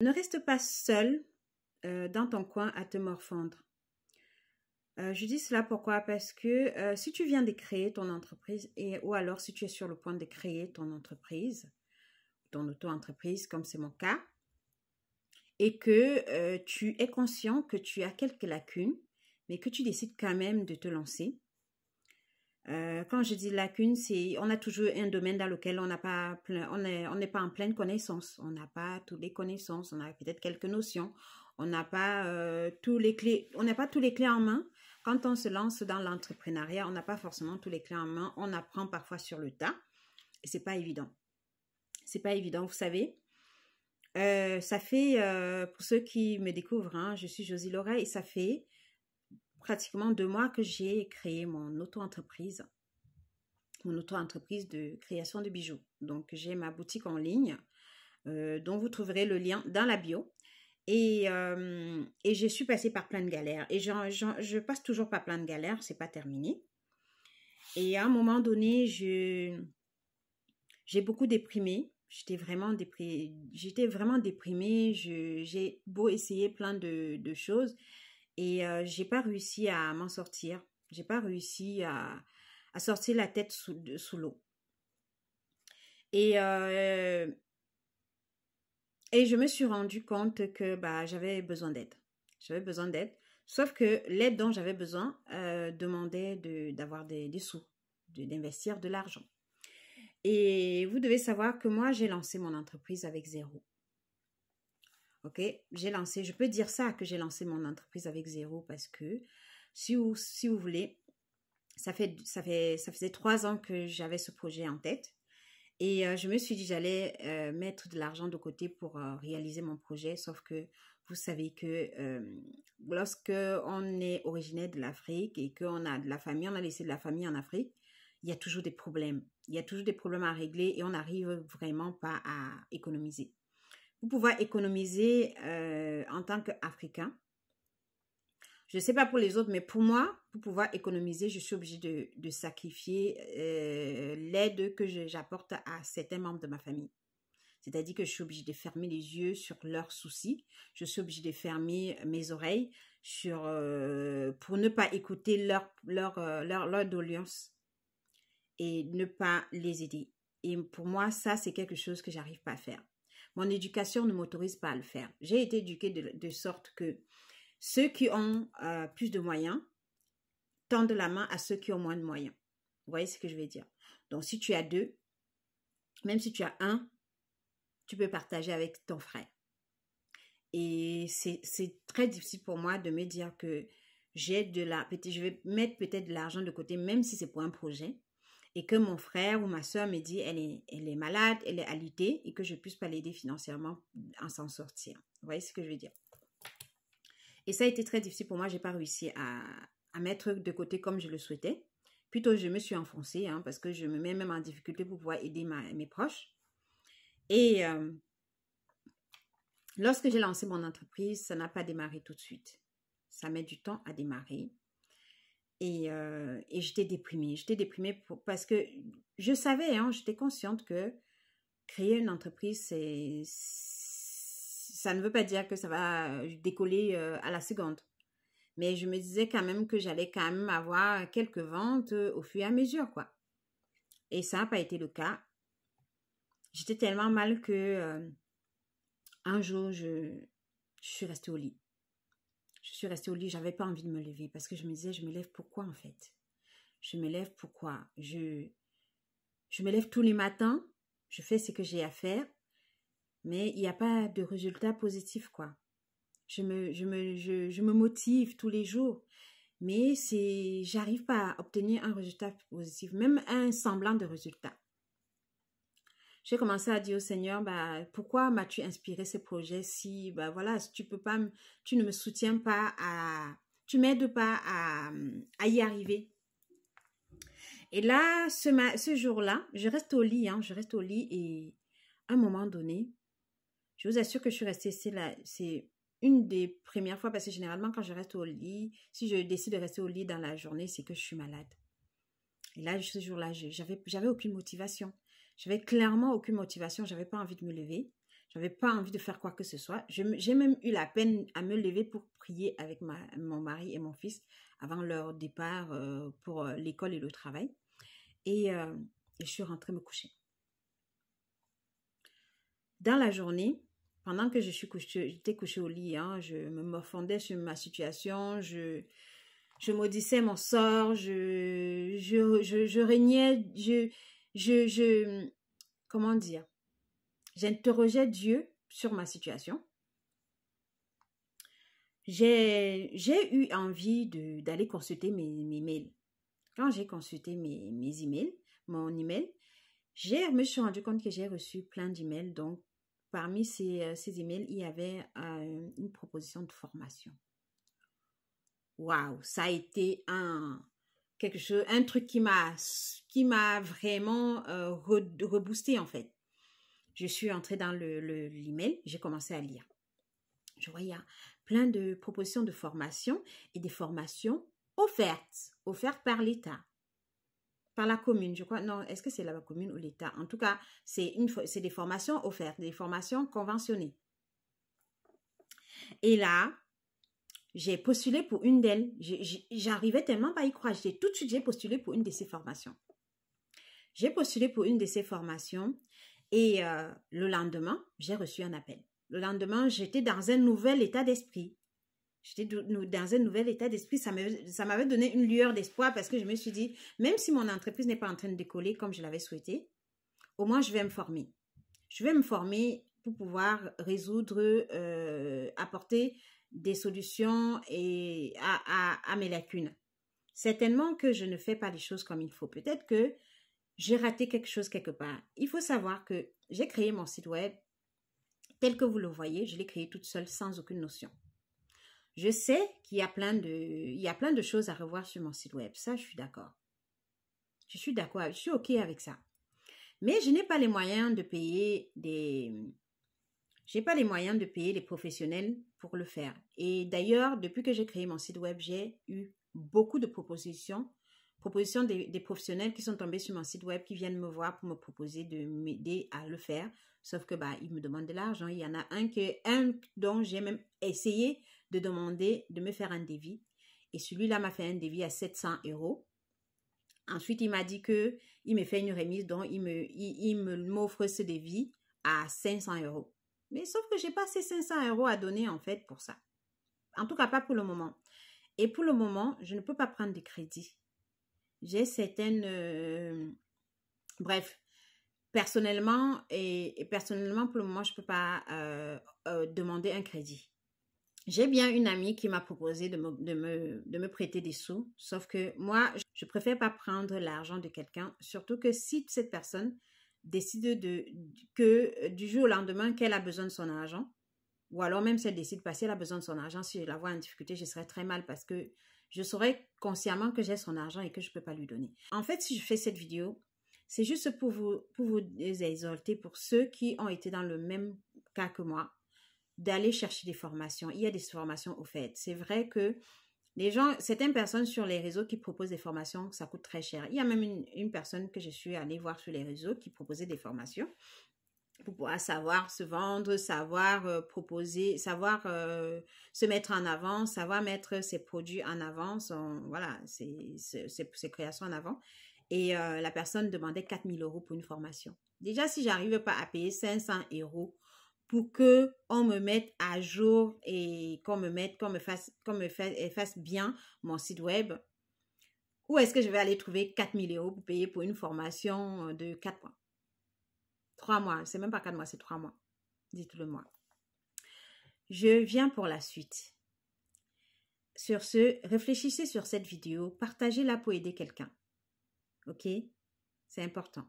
Ne reste pas seul dans ton coin à te morfondre. Je dis cela pourquoi? Parce que si tu viens de créer ton entreprise ou alors si tu es sur le point de créer ton entreprise, ton auto-entreprise comme c'est mon cas, et que tu es conscient que tu as quelques lacunes, mais que tu décides quand même de te lancer. Quand je dis lacunes, c'est on a toujours un domaine dans lequel on n'est pas en pleine connaissance. On n'a pas toutes les connaissances, on a peut-être quelques notions. On n'a pas tous les clés, on n'a pas tous les clés en main. Quand on se lance dans l'entrepreneuriat, on n'a pas forcément tous les clés en main. On apprend parfois sur le tas et c'est pas évident. C'est pas évident, vous savez. Ça fait, pour ceux qui me découvrent, hein, je suis Josie Laura et ça fait pratiquement 2 mois que j'ai créé mon auto-entreprise de création de bijoux. Donc, j'ai ma boutique en ligne dont vous trouverez le lien dans la bio. Et je suis passée par plein de galères. Et je passe toujours par plein de galères, c'est pas terminé. Et à un moment donné, j'ai beaucoup déprimé. J'étais vraiment déprimée. J'ai beau essayer plein de choses et j'ai pas réussi à m'en sortir. J'ai pas réussi à sortir la tête sous l'eau. Et je me suis rendu compte que j'avais besoin d'aide. J'avais besoin d'aide. Sauf que l'aide dont j'avais besoin demandait d'avoir des sous, d'investir de l'argent. Et vous devez savoir que moi, j'ai lancé mon entreprise avec zéro. Ok? Je peux dire ça, que j'ai lancé mon entreprise avec zéro parce que si vous voulez, ça faisait 3 ans que j'avais ce projet en tête. Et je me suis dit j'allais mettre de l'argent de côté pour réaliser mon projet. Sauf que vous savez que lorsque on est originaire de l'Afrique et qu'on a de la famille, on a laissé de la famille en Afrique, il y a toujours des problèmes. Il y a toujours des problèmes à régler et on n'arrive vraiment pas à économiser. Vous pouvez économiser en tant qu'Africain. Je ne sais pas pour les autres, mais pour moi, pour pouvoir économiser, je suis obligée de sacrifier l'aide que j'apporte à certains membres de ma famille. C'est-à-dire que je suis obligée de fermer les yeux sur leurs soucis. Je suis obligée de fermer mes oreilles pour ne pas écouter leur doléance et ne pas les aider. Et pour moi, ça, c'est quelque chose que j'arrive pas à faire. Mon éducation ne m'autorise pas à le faire. J'ai été éduquée de sorte que ceux qui ont plus de moyens tendent la main à ceux qui ont moins de moyens. Vous voyez ce que je veux dire? Donc, si tu as 2, même si tu as 1, tu peux partager avec ton frère. Et c'est très difficile pour moi de me dire que je vais mettre peut-être de l'argent de côté, même si c'est pour un projet, et que mon frère ou ma soeur me dit elle est malade, elle est alitée, et que je ne puisse pas l'aider financièrement à s'en sortir. Vous voyez ce que je veux dire? Et ça a été très difficile pour moi. Je n'ai pas réussi à mettre de côté comme je le souhaitais. Plutôt, je me suis enfoncée parce que je me mets même en difficulté pour pouvoir aider mes proches. Et lorsque j'ai lancé mon entreprise, ça n'a pas démarré tout de suite. Ça met du temps à démarrer. Et j'étais déprimée. J'étais déprimée parce que je savais, j'étais consciente que créer une entreprise, ça ne veut pas dire que ça va décoller à la seconde. Mais je me disais quand même que j'allais quand même avoir quelques ventes au fur et à mesure, quoi. Et ça n'a pas été le cas. J'étais tellement mal que un jour, je suis restée au lit. Je suis restée au lit, j'avais pas envie de me lever parce que je me disais, je me lève pourquoi en fait? Je me lève pourquoi? Je me lève tous les matins, je fais ce que j'ai à faire, mais il n'y a pas de résultat positif, quoi. Je me motive tous les jours, mais j'arrive pas à obtenir un résultat positif, même un semblant de résultat. J'ai commencé à dire au Seigneur, pourquoi m'as-tu inspiré ce projet si, voilà, si tu ne me soutiens pas tu m'aides pas à y arriver. Et là, ce jour-là, je reste au lit, et à un moment donné, je vous assure que je suis restée, c'est une des premières fois, parce que généralement, quand je reste au lit, si je décide de rester au lit dans la journée, c'est que je suis malade. Et là, ce jour-là, j'avais aucune motivation. J'avais clairement aucune motivation. J'avais pas envie de me lever. J'avais pas envie de faire quoi que ce soit. J'ai même eu la peine à me lever pour prier avec mon mari et mon fils avant leur départ pour l'école et le travail. Et je suis rentrée me coucher. Dans la journée, pendant que j'étais couchée au lit, hein, je me morfondais sur ma situation, je maudissais mon sort, je régnais, comment dire, j'interrogeais Dieu sur ma situation. J'ai eu envie d'aller consulter mes mails. Quand j'ai consulté mes emails, mon email, je me suis rendu compte que j'ai reçu plein d'emails. Donc, parmi ces emails, il y avait une proposition de formation. Waouh, ça a été un truc qui m'a vraiment reboosté en fait. Je suis entrée dans l'email, j'ai commencé à lire. Je voyais plein de propositions de formation et des formations offertes par l'État, par la commune, je crois. Non, est-ce que c'est la commune ou l'État? En tout cas, c'est des formations offertes, des formations conventionnées. Et là, j'ai postulé pour une d'elles. J'arrivais tellement pas à y croire. Tout de suite, j'ai postulé pour une de ces formations. J'ai postulé pour une de ces formations et le lendemain, j'ai reçu un appel. Le lendemain, j'étais dans un nouvel état d'esprit. Dans un nouvel état d'esprit. Ça m'avait donné une lueur d'espoir parce que je me suis dit, même si mon entreprise n'est pas en train de décoller comme je l'avais souhaité, au moins, je vais me former. Je vais me former pour pouvoir résoudre, apporter des solutions à mes lacunes. Certainement que je ne fais pas les choses comme il faut. Peut-être que j'ai raté quelque chose quelque part. Il faut savoir que j'ai créé mon site web tel que vous le voyez. Je l'ai créé toute seule sans aucune notion. Je sais qu'il y a plein de choses à revoir sur mon site web. Ça, je suis d'accord. Je suis d'accord. Je suis OK avec ça. Mais je n'ai pas les moyens de payer des professionnels pour le faire. Et d'ailleurs, depuis que j'ai créé mon site web, j'ai eu beaucoup de propositions des professionnels qui sont tombés sur mon site web, qui viennent me voir pour me proposer de m'aider à le faire. Sauf que ils me demandent de l'argent. Il y en a un dont j'ai même essayé de demander de me faire un devis. Et celui-là m'a fait un devis à 700 €. Ensuite, il m'a dit qu'il me fait une remise, donc il m'offre ce devis à 500 €. Mais sauf que je n'ai pas ces 500 € à donner en fait pour ça. En tout cas, pas pour le moment. Et pour le moment, je ne peux pas prendre de crédit. J'ai certaines... bref, personnellement, pour le moment, je ne peux pas demander un crédit. J'ai bien une amie qui m'a proposé de me prêter des sous, sauf que moi, je préfère pas prendre l'argent de quelqu'un, surtout que si cette personne décide que du jour au lendemain qu'elle a besoin de son argent, ou alors même si elle décide pas, si elle a besoin de son argent, si je la vois en difficulté, je serais très mal parce que je saurais consciemment que j'ai son argent et que je peux pas lui donner. En fait, si je fais cette vidéo, c'est juste pour vous exhorter, pour ceux qui ont été dans le même cas que moi, d'aller chercher des formations. Il y a des formations offertes. C'est vrai que certaines personnes sur les réseaux qui proposent des formations, ça coûte très cher. Il y a même une personne que je suis allée voir sur les réseaux qui proposait des formations pour pouvoir savoir se vendre, savoir proposer, savoir se mettre en avant, savoir mettre ses produits en avant, ses créations en avant. Et la personne demandait 4 000 € pour une formation. Déjà, si j'arrive pas à payer 500 € pour que on me mette à jour et qu'on me fasse bien mon site web, où est-ce que je vais aller trouver 4 000 € pour payer pour une formation de 4 mois? 3 mois, c'est même pas 4 mois, c'est 3 mois. Dites-le moi. Je viens pour la suite. Sur ce, réfléchissez sur cette vidéo, partagez-la pour aider quelqu'un. Ok? C'est important.